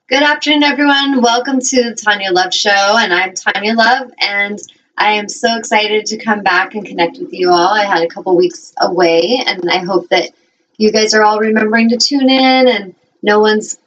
Good afternoon, everyone. Welcome to the Tanya Love Show, and I'm Tanya Love, and I am so excited to come back and connect with you all. I had a couple weeks away, and I hope that you guys are all remembering to tune in, and no one's,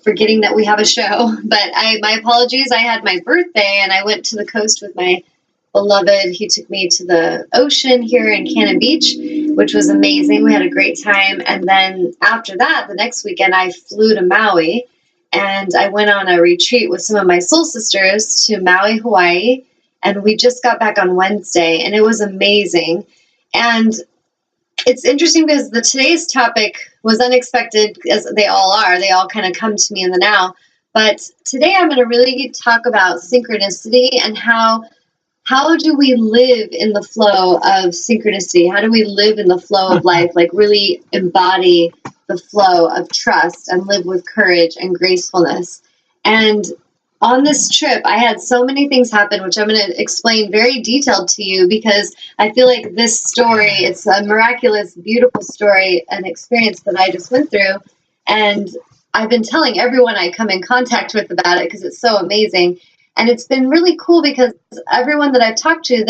forgetting that we have a show. But my apologies. I had my birthday, and I went to the coast with my beloved. He took me to the ocean here in Cannon Beach, which was amazing. We had a great time, and then after that, the next weekend, I flew to Maui. And I went on a retreat with some of my soul sisters to Maui, Hawaii, and we just got back on Wednesday, and it was amazing. And it's interesting because today's topic was unexpected, as they all are. They all kind of come to me in the now. But today I'm going to really talk about synchronicity and how do we live in the flow of synchronicity? How do we live in the flow of life, like really embody the flow of trust and live with courage and gracefulness? And on this trip, I had so many things happen, which I'm going to explain very detailed to you because I feel like this story, it's a miraculous, beautiful story, an experience that I just went through. And I've been telling everyone I come in contact with about it because it's so amazing. And it's been really cool because everyone that I've talked to,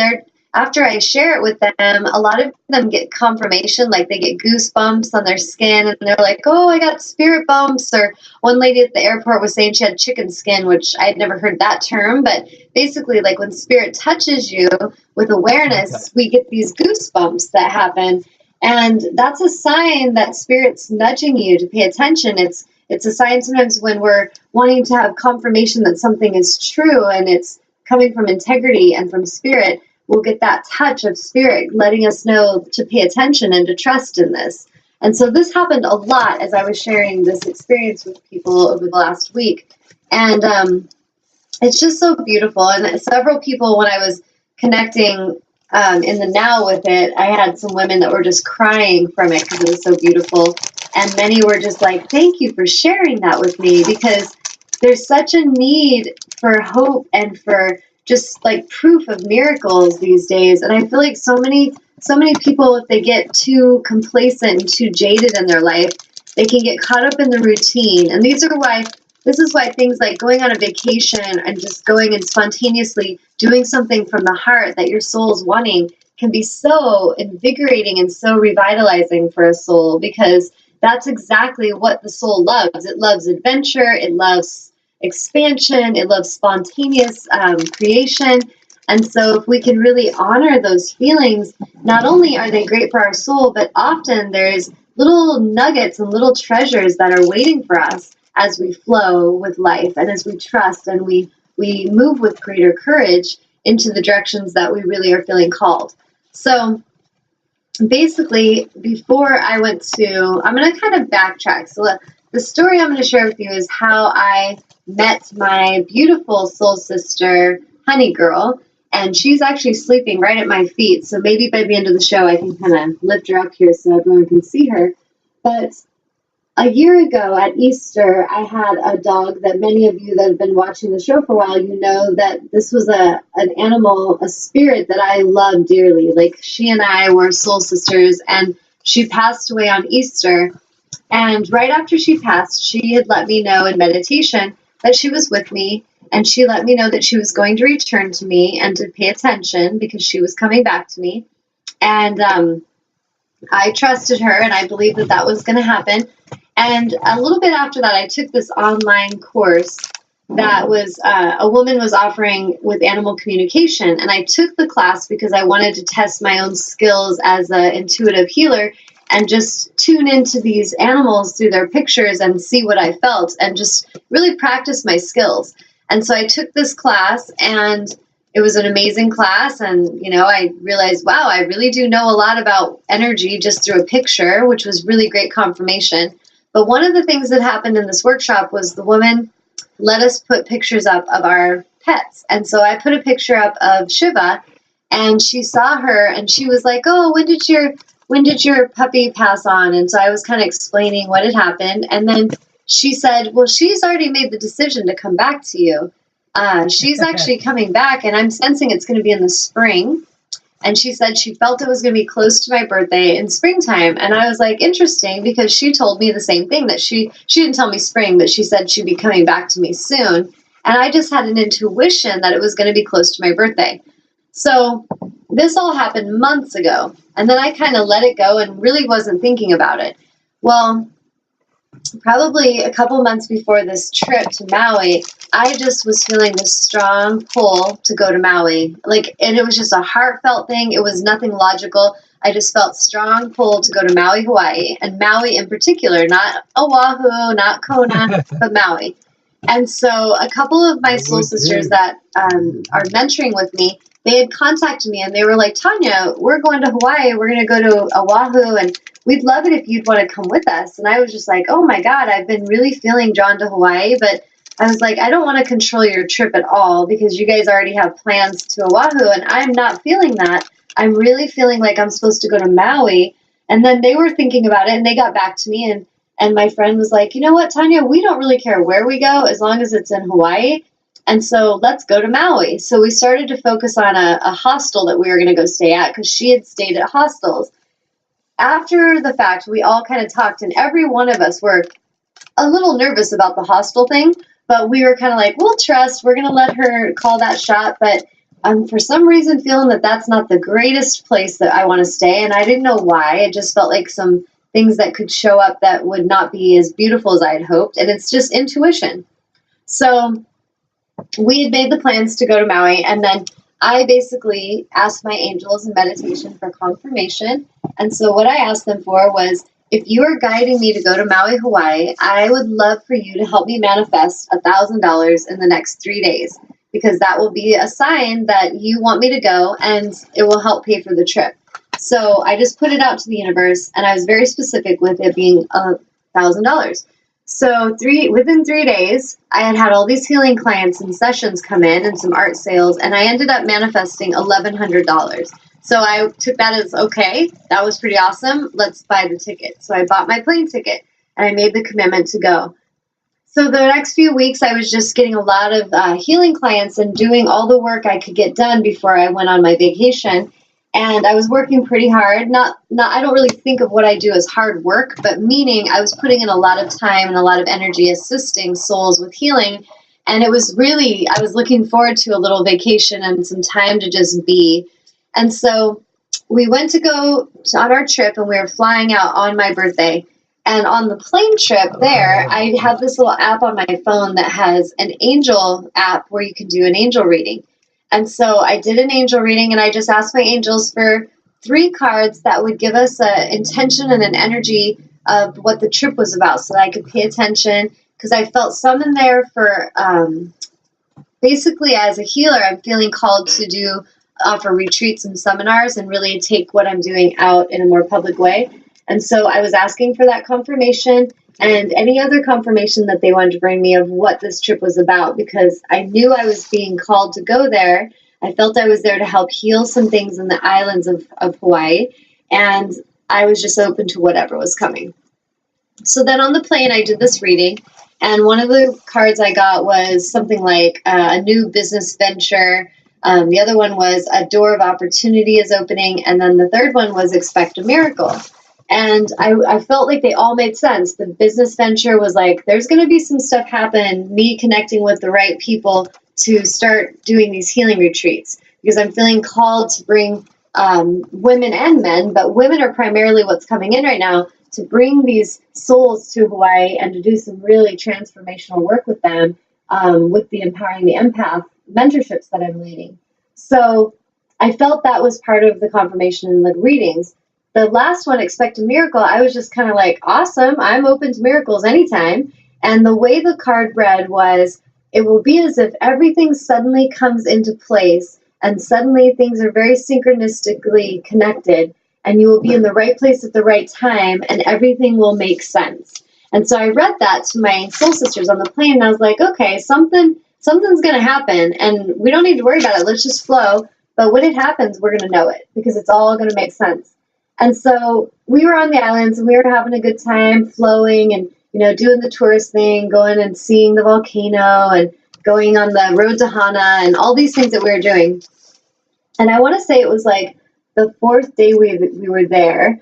after I share it with them, a lot of them get confirmation, like they get goosebumps on their skin, and they're like, oh, I got spirit bumps. Or one lady at the airport was saying she had chicken skin, which I had never heard that term. But basically, like when spirit touches you with awareness, we get these goosebumps that happen. And that's a sign that spirit's nudging you to pay attention. It's a sign sometimes when we're wanting to have confirmation that something is true and it's coming from integrity and from spirit, we'll get that touch of spirit letting us know to pay attention and to trust in this. And so this happened a lot as I was sharing this experience with people over the last week. And it's just so beautiful. And several people, when I was connecting in the now with it, I had some women that were just crying from it because it was so beautiful. And many were just like, thank you for sharing that with me, because there's such a need for hope and for just like proof of miracles these days. And I feel like so many people, if they get too complacent and too jaded in their life, they can get caught up in the routine. And this is why things like going on a vacation and just going and spontaneously doing something from the heart that your soul's wanting can be so invigorating and so revitalizing for a soul, because that's exactly what the soul loves. It loves adventure. It loves expansion. It loves spontaneous creation. And so if we can really honor those feelings, not only are they great for our soul, but often there's little nuggets and little treasures that are waiting for us as we flow with life and as we trust and we move with greater courage into the directions that we really are feeling called. So basically, before I went to, I'm going to kind of backtrack. So the story I'm going to share with you is how I met my beautiful soul sister, Honey Girl, and she's actually sleeping right at my feet. So maybe by the end of the show, I can kind of lift her up here so everyone can see her. But a year ago at Easter, I had a dog that many of you that have been watching the show for a while, you know that this was an animal, a spirit that I love dearly. Like, she and I were soul sisters, and she passed away on Easter. And right after she passed, she had let me know in meditation that she was with me, and she let me know that she was going to return to me and to pay attention because she was coming back to me. And I trusted her, and I believed that that was going to happen. And a little bit after that, I took this online course that was a woman was offering with animal communication. And I took the class because I wanted to test my own skills as an intuitive healer and just tune into these animals through their pictures and see what I felt and just really practice my skills. And so I took this class, and it was an amazing class. And, I realized, wow, I really do know a lot about energy just through a picture, which was really great confirmation. But one of the things that happened in this workshop was the woman let us put pictures up of our pets. And so I put a picture up of Shiva, and she saw her, and she was like, oh, when did your puppy pass on? And so I was kind of explaining what had happened. And then she said, well, she's already made the decision to come back to you. She's actually coming back, and I'm sensing it's going to be in the spring. And she said she felt it was going to be close to my birthday in springtime. And I was like, interesting, because she told me the same thing, that she didn't tell me spring, but she said she'd be coming back to me soon. And I just had an intuition that it was going to be close to my birthday. So this all happened months ago. And then I kind of let it go and really wasn't thinking about it. Well, probably a couple months before this trip to Maui, I just was feeling this strong pull to go to Maui. And it was just a heartfelt thing. It was nothing logical. I just felt strong pull to go to Maui, Hawaii, and Maui in particular, not Oahu, not Kona, but Maui. And so a couple of my soul sisters that are mentoring with me, they had contacted me and they were like, Tanya, we're going to Hawaii. We're going to go to Oahu and we'd love it if you'd want to come with us. And I was just like, oh my God, I've been really feeling drawn to Hawaii. But I was like, I don't want to control your trip at all because you guys already have plans to Oahu. And I'm not feeling that. I'm really feeling like I'm supposed to go to Maui. And then they were thinking about it and they got back to me and my friend was like, you know what, Tanya, we don't really care where we go as long as it's in Hawaii. And so let's go to Maui. So we started to focus on a hostel that we were going to go stay at because she had stayed at hostels. After the fact, we all kind of talked and every one of us were a little nervous about the hostel thing, but we were kind of like, we'll trust, we're going to let her call that shot. But I'm for some reason feeling that that's not the greatest place that I want to stay. And I didn't know why. It just felt like some things that could show up that would not be as beautiful as I had hoped. And it's just intuition. So we had made the plans to go to Maui. And then I basically asked my angels in meditation for confirmation. And so what I asked them for was, if you are guiding me to go to Maui, Hawaii, I would love for you to help me manifest $1,000 in the next 3 days, because that will be a sign that you want me to go and it will help pay for the trip. So I just put it out to the universe and I was very specific with it being $1,000. So within 3 days, I had all these healing clients and sessions come in and some art sales, and I ended up manifesting $1,100. So I took that as, okay, that was pretty awesome. Let's buy the ticket. So I bought my plane ticket and I made the commitment to go. So the next few weeks, I was just getting a lot of healing clients and doing all the work I could get done before I went on my vacation. And I was working pretty hard. I don't really think of what I do as hard work, but meaning I was putting in a lot of time and a lot of energy assisting souls with healing. And it was really, I was looking forward to a little vacation and some time to just be. And so we went to go on our trip and we were flying out on my birthday. And on the plane trip there, I have this little app on my phone that has an angel app where you can do an angel reading. And so I did an angel reading and I just asked my angels for 3 cards that would give us an intention and an energy of what the trip was about so that I could pay attention, because I felt some in there for basically as a healer, I'm feeling called to offer retreats and seminars and really take what I'm doing out in a more public way. And so I was asking for that confirmation and any other confirmation that they wanted to bring me of what this trip was about, because I knew I was being called to go there. I felt I was there to help heal some things in the islands of Hawaii, and I was just open to whatever was coming. So then on the plane, I did this reading, and one of the cards I got was something like a new business venture. The other one was a door of opportunity is opening, and then the third one was expect a miracle. And I felt like they all made sense. The business venture was like, there's going to be some stuff happen, me connecting with the right people to start doing these healing retreats, because I'm feeling called to bring women and men, but women are primarily what's coming in right now, to bring these souls to Hawaii and to do some really transformational work with them with the Empowering the Empath mentorships that I'm leading. So I felt that was part of the confirmation in the readings. The last one, expect a miracle, I was just kind of like, awesome, I'm open to miracles anytime. And the way the card read was, it will be as if everything suddenly comes into place and suddenly things are very synchronistically connected and you will be in the right place at the right time and everything will make sense. And so I read that to my soul sisters on the plane and I was like, okay, something's going to happen and we don't need to worry about it. Let's just flow. But when it happens, we're going to know it because it's all going to make sense. And so we were on the islands and we were having a good time flowing and, doing the tourist thing, going and seeing the volcano and going on the road to Hana and all these things that we were doing. And I want to say it was like the fourth day we were there,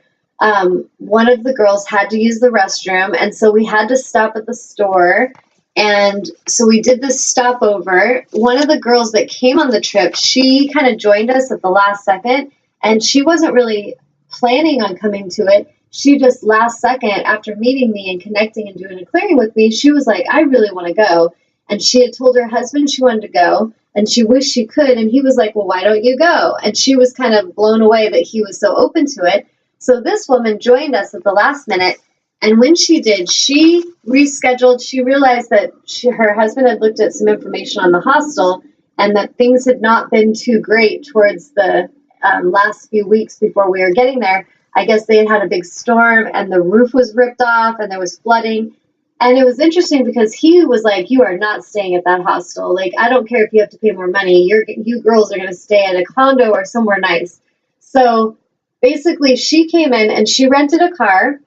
one of the girls had to use the restroom, and so we had to stop at the store. And so we did this stopover. One of the girls that came on the trip, she kind of joined us at the last second, and she wasn't really planning on coming to it. She just last second, after meeting me and connecting and doing a clearing with me, she was like, I really want to go. And she had told her husband she wanted to go, and she wished she could. And he was like, well, why don't you go? And she was kind of blown away that he was so open to it. So this woman joined us at the last minute. And when she did, she rescheduled. She realized that her husband had looked at some information on the hostel and that things had not been too great towards the last few weeks before we were getting there. I guess they had had a big storm and the roof was ripped off and there was flooding. And it was interesting because he was like, you are not staying at that hostel. Like, I don't care if you have to pay more money. You girls are going to stay at a condo or somewhere nice. So basically, she came in and she rented a car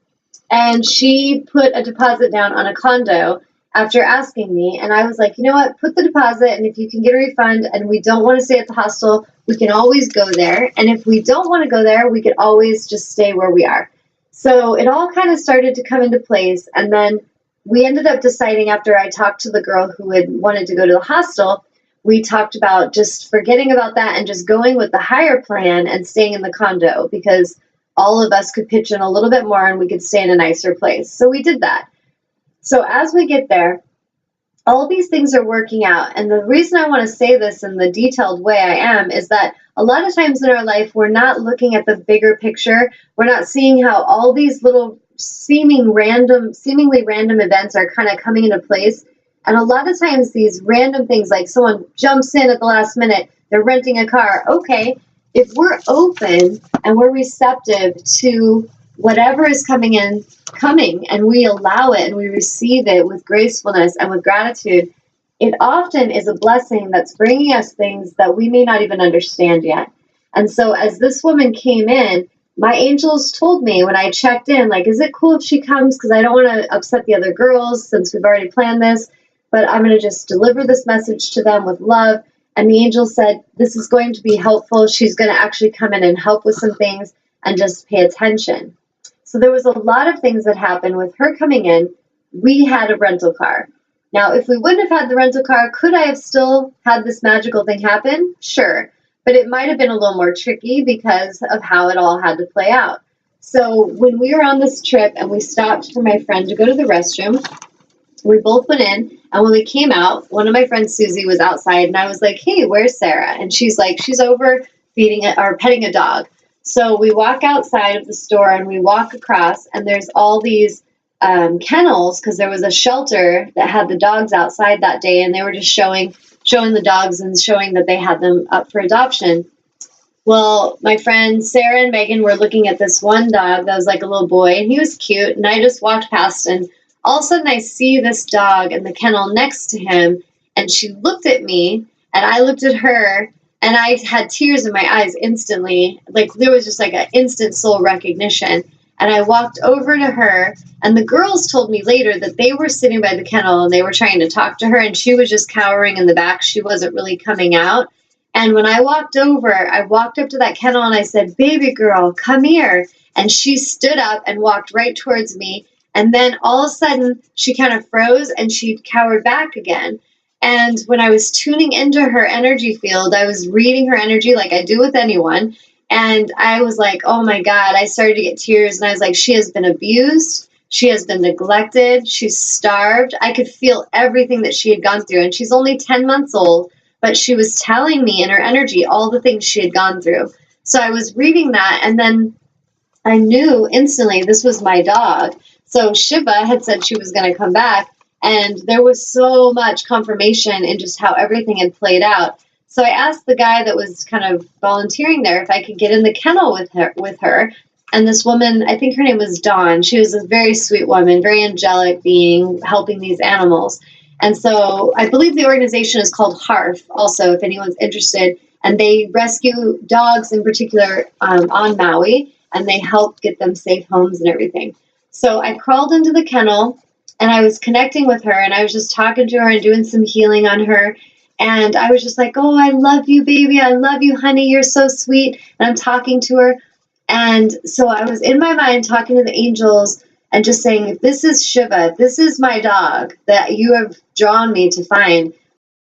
and she put a deposit down on a condo after asking me. And I was like, you know what, put the deposit, and if you can get a refund and we don't want to stay at the hostel, we can always go there. And if we don't want to go there, we could always just stay where we are. So it all kind of started to come into place. And then we ended up deciding, after I talked to the girl who had wanted to go to the hostel, we talked about just forgetting about that and just going with the higher plan and staying in the condo, because all of us could pitch in a little bit more and we could stay in a nicer place. So we did that. So as we get there, all these things are working out. And the reason I want to say this in the detailed way I am is that a lot of times in our life, we're not looking at the bigger picture. We're not seeing how all these little seemingly random events are kind of coming into place. And a lot of times these random things, like someone jumps in at the last minute, they're renting a car. Okay, if we're open and we're receptive to whatever is coming, and we allow it and we receive it with gracefulness and with gratitude, it often is a blessing that's bringing us things that we may not even understand yet. And so as this woman came in, my angels told me when I checked in, like, is it cool if she comes? Because I don't want to upset the other girls since we've already planned this, but I'm going to just deliver this message to them with love. And the angel said, this is going to be helpful. She's going to actually come in and help with some things and just pay attention. So there was a lot of things that happened with her coming in. We had a rental car. Now, if we wouldn't have had the rental car, could I have still had this magical thing happen? Sure. But it might have been a little more tricky because of how it all had to play out. So when we were on this trip and we stopped for my friend to go to the restroom, we both went in. And when we came out, one of my friends, Susie, was outside. And I was like, hey, where's Sarah? And she's like, she's over petting a dog. So we walk outside of the store and we walk across, and there's all these kennels, because there was a shelter that had the dogs outside that day, and they were just showing the dogs and showing that they had them up for adoption. Well, my friends Sarah and Megan were looking at this one dog that was like a little boy, and he was cute, and I just walked past, and all of a sudden I see this dog in the kennel next to him, and she looked at me, and I looked at her, and I had tears in my eyes instantly. Like, there was just like an instant soul recognition. And I walked over to her, and the girls told me later that they were sitting by the kennel and they were trying to talk to her, and she was just cowering in the back. She wasn't really coming out. And when I walked up to that kennel and I said, baby girl, come here. And she stood up and walked right towards me. And then all of a sudden she kind of froze and she cowered back again. And when I was tuning into her energy field, I was reading her energy like I do with anyone. And I was like, oh my God, I started to get tears. And I was like, she has been abused. She has been neglected. She's starved. I could feel everything that she had gone through. And she's only 10 months old, but she was telling me in her energy all the things she had gone through. So I was reading that, and then I knew instantly this was my dog. So Shiva had said she was going to come back. And there was so much confirmation in just how everything had played out. So I asked the guy that was kind of volunteering there if I could get in the kennel with her. And this woman, I think her name was Dawn. She was a very sweet woman, very angelic being, helping these animals. And so I believe the organization is called HARF also, if anyone's interested. And they rescue dogs in particular on Maui, and they help get them safe homes and everything. So I crawled into the kennel, and I was connecting with her, and I was just talking to her and doing some healing on her. And I was just like, oh, I love you, baby. I love you, honey. You're so sweet. And I'm talking to her. And so I was in my mind talking to the angels and just saying, if this is Shiva, if this is my dog that you have drawn me to find,